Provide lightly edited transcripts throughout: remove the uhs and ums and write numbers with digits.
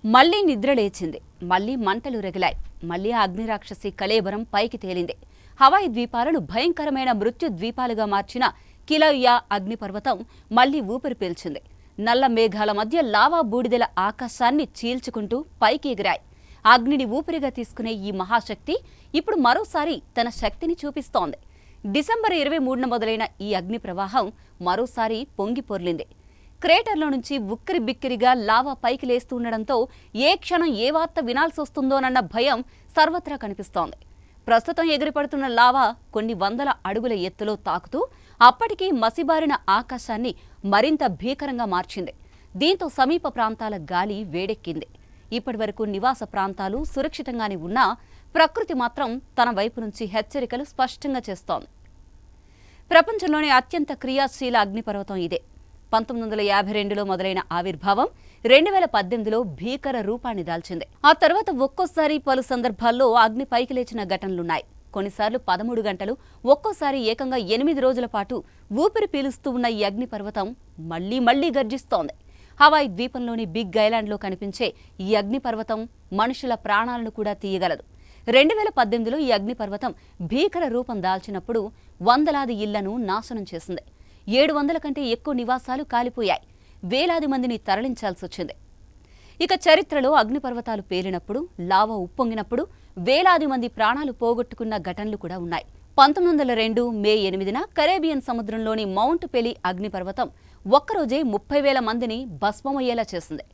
మళ్లీ నిద్రలేచింది. మళ్లీ మంటలు రగిలాయి. మళ్లీ ఆ అగ్నిరాక్షసి కళేబరం పైకి తేలింది. హవాయి ద్వీపాలను భయంకరమైన మృత్యు ద్వీపాలుగా మార్చిన కిలౌయా అగ్నిపర్వతం మళ్లీ ఊపిరి పీల్చింది. నల్ల మేఘాల మధ్య లావా బూడిదెల ఆకాశాన్ని చీల్చుకుంటూ పైకి ఎగిరాయి. అగ్నిని ఊపిరిగా తీసుకునే ఈ మహాశక్తి ఇప్పుడు మరోసారి తన శక్తిని చూపిస్తోంది. డిసెంబర్ 23న మొదలైన ఈ అగ్ని ప్రవాహం మరోసారి పొంగి పొర్లింది. క్రేటర్లో నుంచి ఉక్కిరి బిక్కిరిగా లావా పైకి లేస్తుండడంతో ఏ క్షణం ఏ వార్త వినాల్సొస్తుందోనన్న భయం సర్వత్రా కనిపిస్తోంది. ప్రస్తుతం ఎగిరిపడుతున్న లావా కొన్ని వందల అడుగుల ఎత్తులో తాకుతూ అప్పటికీ మసిబారిన ఆకాశాన్ని మరింత భీకరంగా మార్చింది. దీంతో సమీప ప్రాంతాల గాలి వేడెక్కింది. ఇప్పటివరకు నివాస ప్రాంతాలు సురక్షితంగానే ఉన్నా ప్రకృతి మాత్రం తన వైపు నుంచి హెచ్చరికలు స్పష్టంగా చేస్తోంది. ప్రపంచంలోని అత్యంత క్రియాశీల అగ్నిపర్వతం ఇదే. 1952లో మొదలైన ఆవిర్భావం 2018లో భీకర రూపాన్ని దాల్చింది. ఆ తర్వాత ఒక్కోసారి పలు సందర్భాల్లో అగ్ని పైకి లేచిన ఘటనలున్నాయి. కొన్నిసార్లు 13 గంటలు, ఒక్కోసారి ఏకంగా 8 రోజుల పాటు ఊపిరి పీలుస్తూ ఉన్న ఈ అగ్నిపర్వతం మళ్లీ గర్జిస్తోంది. హవాయి ద్వీపంలోని బిగ్ ఐలాండ్లో కనిపించే ఈ అగ్నిపర్వతం మనుషుల ప్రాణాలను కూడా తీయగలదు. 2018లో ఈ అగ్నిపర్వతం భీకర రూపం దాల్చినప్పుడు వందలాది ఇళ్లను నాశనం చేసింది. 700 కంటే ఎక్కువ నివాసాలు కాలిపోయాయి. వేలాది మందిని తరలించాల్సొచ్చింది. ఇక చరిత్రలో అగ్నిపర్వతాలు పేలినప్పుడు, లావా ఉప్పొంగినప్పుడు వేలాది మంది ప్రాణాలు పోగొట్టుకున్న ఘటనలు కూడా ఉన్నాయి. 1902 మే 8న కరేబియన్ సముద్రంలోని మౌంట్ పెలి అగ్నిపర్వతం ఒక్కరోజే 30,000 మందిని భస్మమయ్యేలా చేసింది.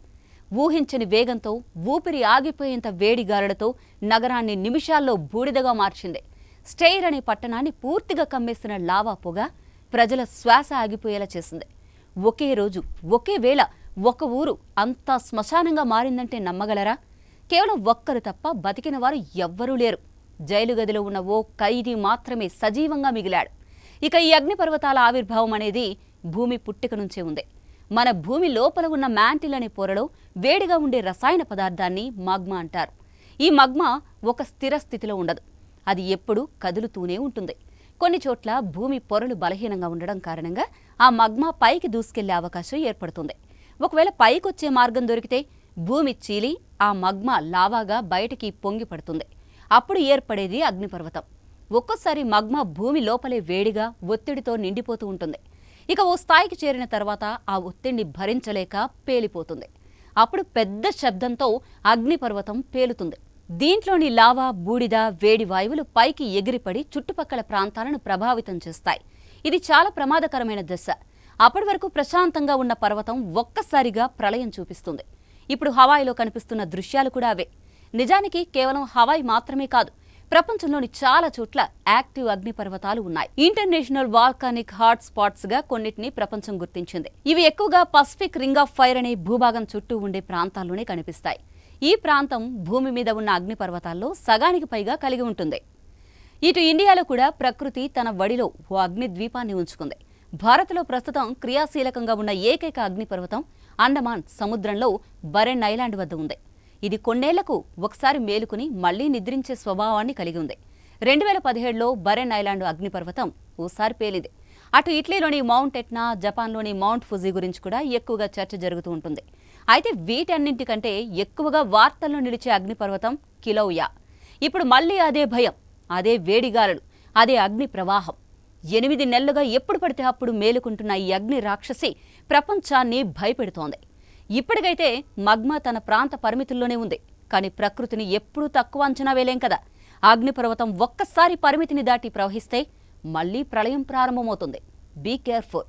ఊహించని వేగంతో, ఊపిరి ఆగిపోయేంత వేడి గాలులతో నగరాన్ని నిమిషాల్లో బూడిదగా మార్చింది. స్టెయిర్ అనే పట్టణాన్ని పూర్తిగా కమ్మేసిన లావా పొగ ప్రజల శ్వాస ఆగిపోయేలా చేసింది. ఒకే రోజు, ఒకే వేళ ఒక ఊరు అంతా శ్మశానంగా మారిందంటే నమ్మగలరా? కేవలం ఒక్కరు తప్ప బతికిన వారు ఎవ్వరూ లేరు. జైలు గదిలో ఉన్న ఓ ఖైదీ మాత్రమే సజీవంగా మిగిలాడు. ఇక ఈ అగ్నిపర్వతాల ఆవిర్భావం అనేది భూమి పుట్టిక నుంచే ఉంది. మన భూమి లోపల ఉన్న మ్యాంటిల్ అనే పొరలో వేడిగా ఉండే రసాయన పదార్థాన్ని మాగ్మా అంటారు. ఈ మాగ్మా ఒక స్థిర స్థితిలో ఉండదు. అది ఎప్పుడూ కదులుతూనే ఉంటుంది. కొన్ని చోట్ల భూమి పొరలు బలహీనంగా ఉండడం కారణంగా ఆ మాగ్మా పైకి దూసుకెళ్లే అవకాశం ఏర్పడుతుంది. ఒకవేళ పైకొచ్చే మార్గం దొరికితే భూమి చీలి ఆ మాగ్మా లావాగా బయటికి పొంగి పడుతుంది. అప్పుడు ఏర్పడేది అగ్నిపర్వతం. ఒక్కోసారి మాగ్మా భూమి లోపలే వేడిగా, ఒత్తిడితో నిండిపోతూ ఉంటుంది. ఇక ఓ స్థాయికి చేరిన తర్వాత ఆ ఒత్తిడిని భరించలేక పేలిపోతుంది. అప్పుడు పెద్ద శబ్దంతో అగ్నిపర్వతం పేలుతుంది. దీంట్లోని లావా, బూడిద, వేడి వాయువులు పైకి ఎగిరిపడి చుట్టుపక్కల ప్రాంతాలను ప్రభావితం చేస్తాయి. ఇది చాలా ప్రమాదకరమైన దశ. అప్పటి వరకు ప్రశాంతంగా ఉన్న పర్వతం ఒక్కసారిగా ప్రళయం చూపిస్తుంది. ఇప్పుడు హవాయిలో కనిపిస్తున్న దృశ్యాలు కూడా అవే. నిజానికి కేవలం హవాయి మాత్రమే కాదు, ప్రపంచంలోని చాలా చోట్ల యాక్టివ్ అగ్నిపర్వతాలు ఉన్నాయి. ఇంటర్నేషనల్ వాల్కానిక్ హాట్ స్పాట్స్ గా కొన్నిటిని ప్రపంచం గుర్తించింది. ఇవి ఎక్కువగా పసిఫిక్ రింగ్ ఆఫ్ ఫైర్ అనే భూభాగం చుట్టూ ఉండే ప్రాంతాల్లోనే కనిపిస్తాయి. ఈ ప్రాంతం భూమి మీద ఉన్న అగ్నిపర్వతాల్లో సగానికి పైగా కలిగి ఉంటుంది. ఇటు ఇండియాలో కూడా ప్రకృతి తన వడిలో ఓ అగ్ని ద్వీపాన్ని ఉంచుకుంది. భారత్లో ప్రస్తుతం క్రియాశీలకంగా ఉన్న ఏకైక అగ్నిపర్వతం అండమాన్ సముద్రంలో బరెన్ ఐలాండ్ వద్ద ఉంది. ఇది కొన్నేళ్లకు ఒకసారి మేలుకుని మళ్లీ నిద్రించే స్వభావాన్ని కలిగి ఉంది. 2017లో బరెన్ ఐలాండ్ అగ్నిపర్వతం ఓసారి పేలింది. అటు ఇటలీలోని మౌంట్ ఎట్నా, జపాన్లోని మౌంట్ ఫుజీ గురించి కూడా ఎక్కువగా చర్చ జరుగుతూ ఉంటుంది. అయితే వీటన్నింటికంటే ఎక్కువగా వార్తల్లో నిలిచే అగ్నిపర్వతం కిలౌయా. ఇప్పుడు మళ్లీ అదే భయం, అదే వేడిగాలులు, అదే అగ్ని ప్రవాహం. 8 నెలలుగా ఎప్పుడు పడితే అప్పుడు మేలుకుంటున్న ఈ అగ్ని రాక్షసి ప్రపంచాన్ని భయపెడుతోంది. ఇప్పటికైతే మాగ్మా తన ప్రాంత పరిమితుల్లోనే ఉంది. కానీ ప్రకృతిని ఎప్పుడూ తక్కువ అంచనా వేలేం కదా. అగ్నిపర్వతం ఒక్కసారి పరిమితిని దాటి ప్రవహిస్తే మళ్లీ ప్రళయం ప్రారంభమవుతుంది. Be careful.